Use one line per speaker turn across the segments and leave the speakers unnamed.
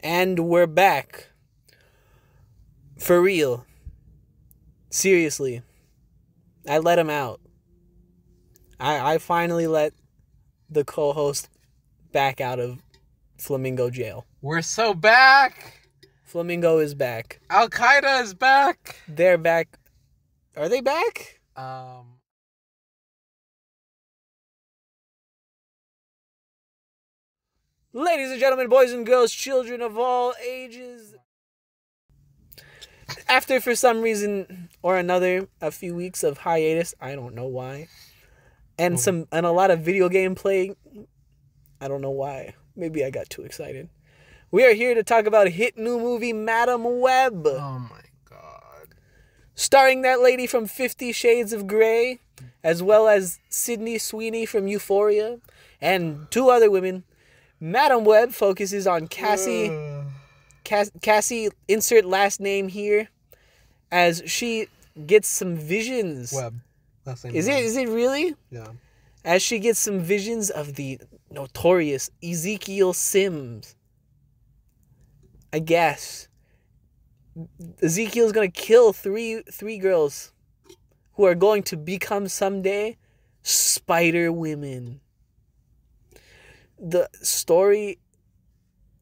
And we're back. For real. Seriously. I let him out. I finally let the co-host back out of Flamingo jail.
We're so back.
Flamingo is back.
Al-Qaeda is back.
They're back. Are they back? Ladies and gentlemen, boys and girls, children of all ages. After, for some reason or another, a few weeks of hiatus, I don't know why, and a lot of video game playing, I don't know why. Maybe I got too excited. We are here to talk about a hit new movie, Madam Web.
Oh my god.
Starring that lady from 50 Shades of Grey, as well as Sydney Sweeney from Euphoria, and two other women. Madam Web focuses on Cassie, insert last name here, as she gets some visions.
Web. Last name
Is it really?
Yeah.
As she gets some visions of the notorious Ezekiel Sims. I guess. Ezekiel's gonna kill three girls who are going to become someday Spider Women. The story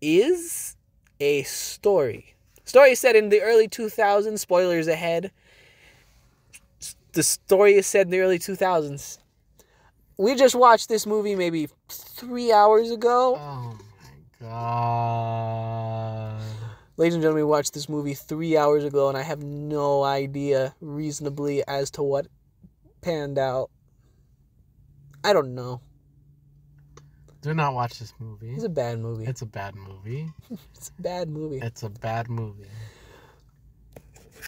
is a story. Story is set in the early 2000s. Spoilers ahead. The story is set in the early 2000s. We just watched this movie maybe 3 hours ago.
Oh my god.
Ladies and gentlemen, we watched this movie 3 hours ago, and I have no idea reasonably as to what panned out. I don't know.
Do not watch this movie.
It's a bad movie.
It's a bad movie.
It's a bad movie.
It's a bad movie.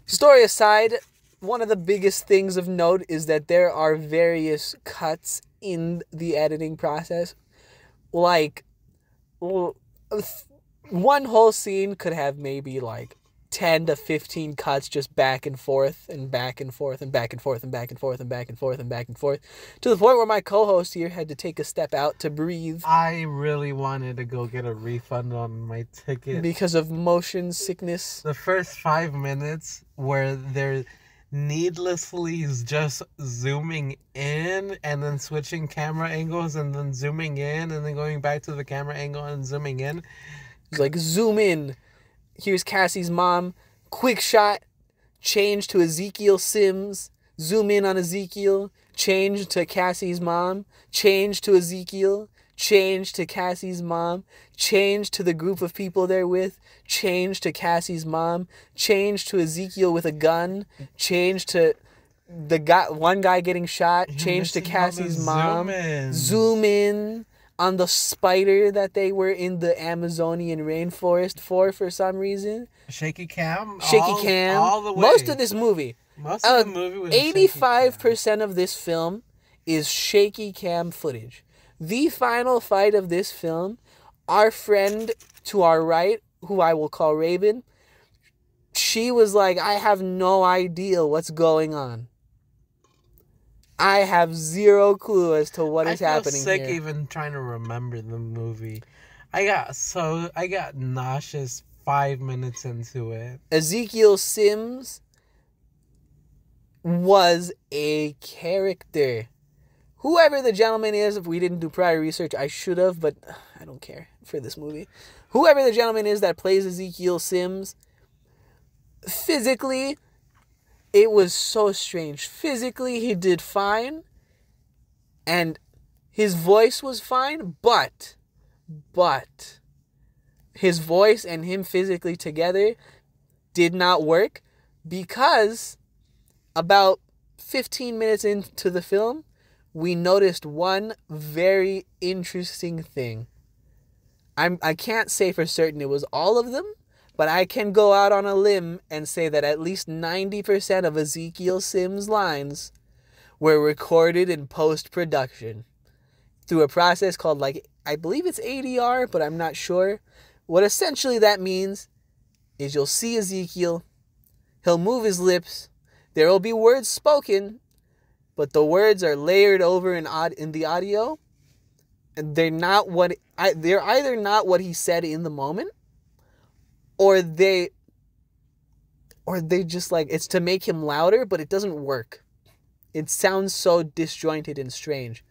Story aside, one of the biggest things of note is that there are various cuts in the editing process. Like, one whole scene could have maybe like 10 to 15 cuts just back and forth and back and forth and back and forth and back and forth and back and forth and back and forth, to the point where my co-host here had to take a step out to breathe.
I really wanted to go get a refund on my ticket.
Because of motion sickness.
The first 5 minutes where they're needlessly just zooming in and then switching camera angles and then zooming in and then going back to the camera angle and zooming in.
It's like, zoom in. Here's Cassie's mom. Quick shot. Change to Ezekiel Sims. Zoom in on Ezekiel. Change to Cassie's mom. Change to Ezekiel. Change to Cassie's mom. Change to the group of people they're with. Change to Cassie's mom. Change to Ezekiel with a gun. Change to one guy getting shot. Change to Cassie's mom. Zoom in on the spider that they were in the Amazonian rainforest for some reason.
Shaky cam.
All the way. Most of this movie.
Most of the movie was
85% of this film is shaky cam footage. The final fight of this film, our friend to our right, who I will call Raven, she was like, I have no idea what's going on. I have zero clue as to what is happening here.
I feel sick even trying to remember the movie. I got nauseous 5 minutes into it.
Ezekiel Sims was a character. Whoever the gentleman is, if we didn't do prior research, I should have, but I don't care for this movie. Whoever the gentleman is that plays Ezekiel Sims, physically, it was so strange. Physically, he did fine, and his voice was fine, but his voice and him physically together did not work, because about 15 minutes into the film, we noticed one very interesting thing. I can't say for certain it was all of them, but I can go out on a limb and say that at least 90% of Ezekiel Sims' lines were recorded in post-production through a process called, I believe it's ADR, but I'm not sure. What essentially that means is you'll see Ezekiel, he'll move his lips, there will be words spoken, but the words are layered over in the audio, and they're either not what he said in the moment, or they just like, it's to make him louder, but it doesn't work. It sounds so disjointed and strange.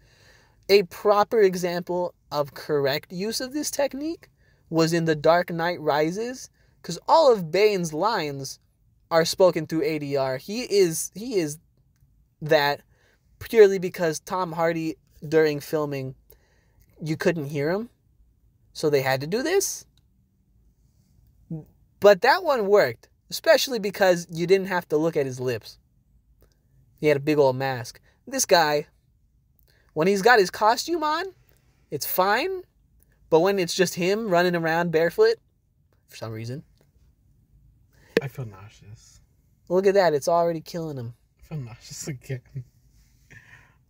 A proper example of correct use of this technique was in The Dark Knight Rises, because all of Bane's lines are spoken through ADR. He is that purely because Tom Hardy, during filming, you couldn't hear him, so they had to do this. But that one worked, especially because you didn't have to look at his lips. He had a big old mask. This guy, when he's got his costume on, it's fine. But when it's just him running around barefoot, for some reason.
I feel nauseous.
Look at that. It's already killing him.
I feel nauseous again.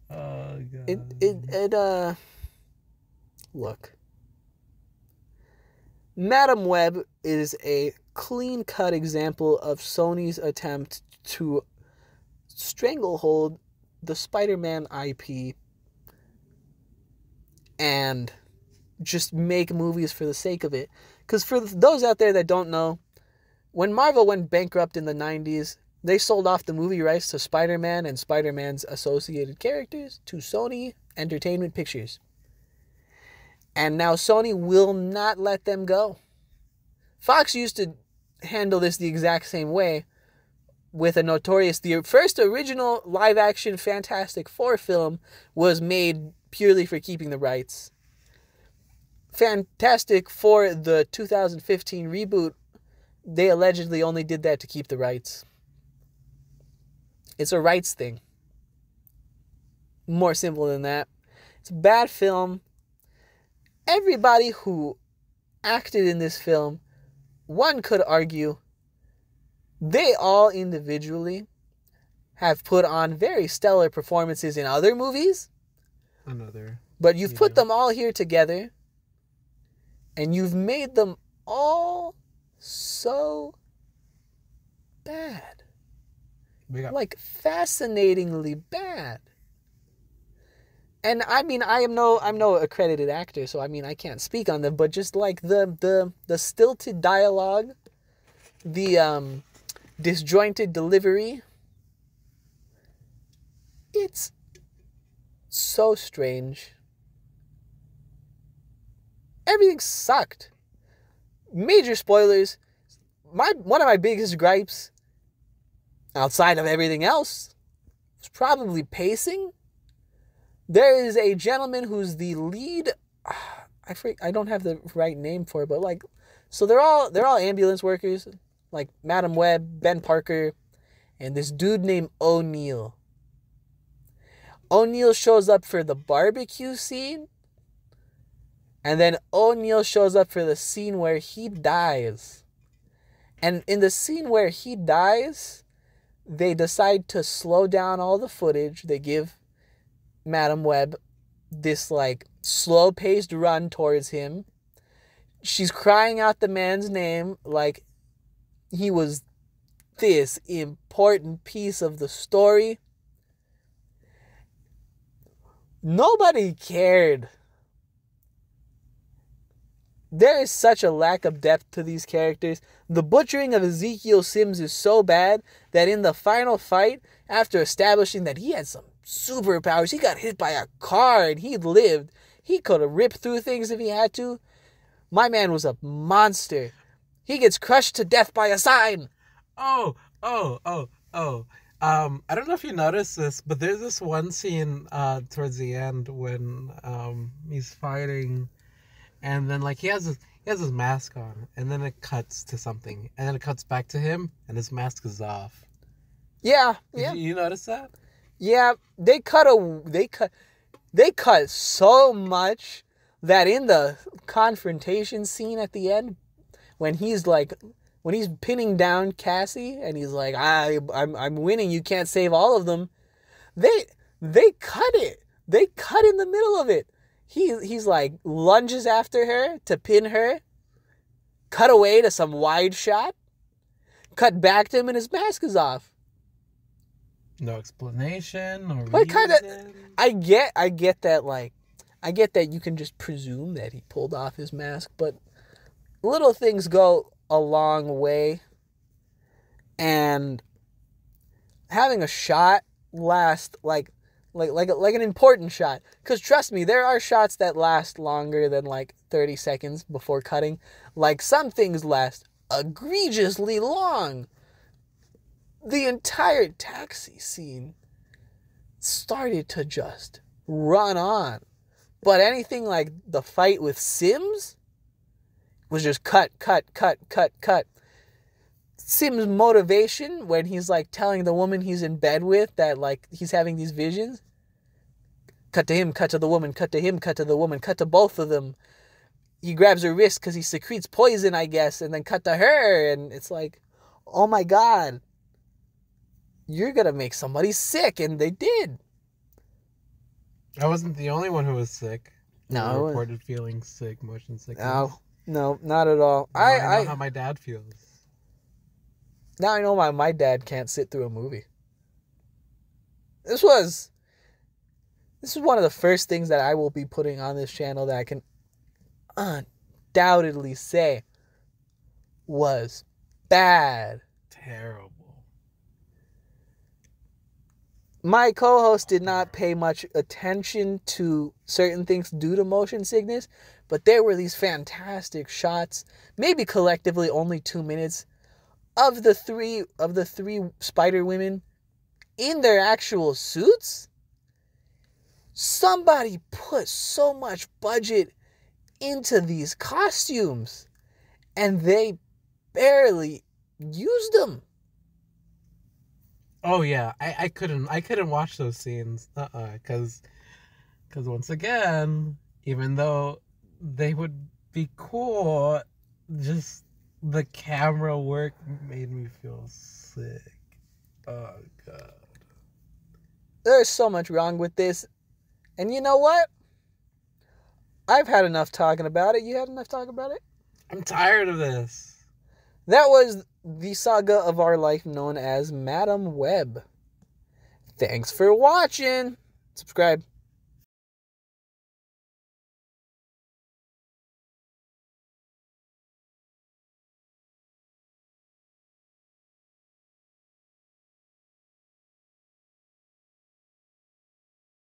Oh, God.
Look. Madam Web is a clean-cut example of Sony's attempt to stranglehold the Spider-Man IP and just make movies for the sake of it. Because for those out there that don't know, when Marvel went bankrupt in the 90s, they sold off the movie rights to Spider-Man and Spider-Man's associated characters to Sony Entertainment Pictures. And now Sony will not let them go. Fox used to handle this the exact same way with the first original live-action Fantastic Four film was made purely for keeping the rights. Fantastic Four, the 2015 reboot, they allegedly only did that to keep the rights. It's a rights thing. More simple than that. It's a bad film. Everybody who acted in this film, one could argue, they all individually have put on very stellar performances in other movies. But you've put them all here together, and you've made them all so bad. Like, fascinatingly bad. And I mean, I'm no accredited actor, so I mean, I can't speak on them, but just like the stilted dialogue, the disjointed delivery, it's so strange. Everything sucked. Major spoilers. One of my biggest gripes, outside of everything else, was probably pacing. There is a gentleman who's the lead. I don't have the right name for it, but like, so they're all ambulance workers, like Madam Web, Ben Parker, and this dude named O'Neill. O'Neill shows up for the barbecue scene, and then O'Neill shows up for the scene where he dies. And in the scene where he dies, they decide to slow down all the footage. They give Madam Web this like slow-paced run towards him. She's crying out the man's name like he was this important piece of the story. Nobody cared. There is such a lack of depth to these characters. The butchering of Ezekiel Sims is so bad that in the final fight, after establishing that he had some superpowers, he got hit by a car and he lived. He could have ripped through things if he had to. My man was a monster. He gets crushed to death by a sign.
I don't know if you noticed this, but there's this one scene towards the end when he's fighting, and then like he has his mask on, and then it cuts to something, and then it cuts back to him, and his mask is off.
Yeah.
Did you notice that?
Yeah, they cut so much that in the confrontation scene at the end, when he's pinning down Cassie and he's like, I'm winning, you can't save all of them. They cut it. They cut in the middle of it. He's like lunges after her to pin her. Cut away to some wide shot. Cut back to him and his mask is off.
No explanation or
what
reason.
Kind of? I get that. Like, I get that you can just presume that he pulled off his mask, but little things go a long way. And having a shot last like an important shot. Because trust me, there are shots that last longer than like 30 seconds before cutting. Like some things last egregiously long. The entire taxi scene started to just run on. But anything like the fight with Sims was just cut. Sims' motivation when he's like telling the woman he's in bed with that like he's having these visions. Cut to him, cut to the woman, cut to him, cut to the woman, cut to both of them. He grabs her wrist because he secretes poison, I guess, and then cut to her. And it's like, oh my God, you're going to make somebody sick. And they did.
I wasn't the only one who was sick.
No.
Reported feeling sick, motion sickness.
No, not at all.
I know how my dad feels.
Now I know why my dad can't sit through a movie. This is one of the first things that I will be putting on this channel that I can undoubtedly say was bad.
Terrible.
My co-host did not pay much attention to certain things due to motion sickness, but there were these fantastic shots, maybe collectively only 2 minutes, of the three Spider Women in their actual suits. Somebody put so much budget into these costumes, and they barely used them.
Oh yeah, I couldn't watch those scenes, because once again, even though they would be cool, just the camera work made me feel sick. Oh God.
There's so much wrong with this, and you know what? I've had enough talking about it. You had enough talking about it?
I'm tired of this.
That was the saga of our life known as Madam Web. Thanks for watching. Subscribe.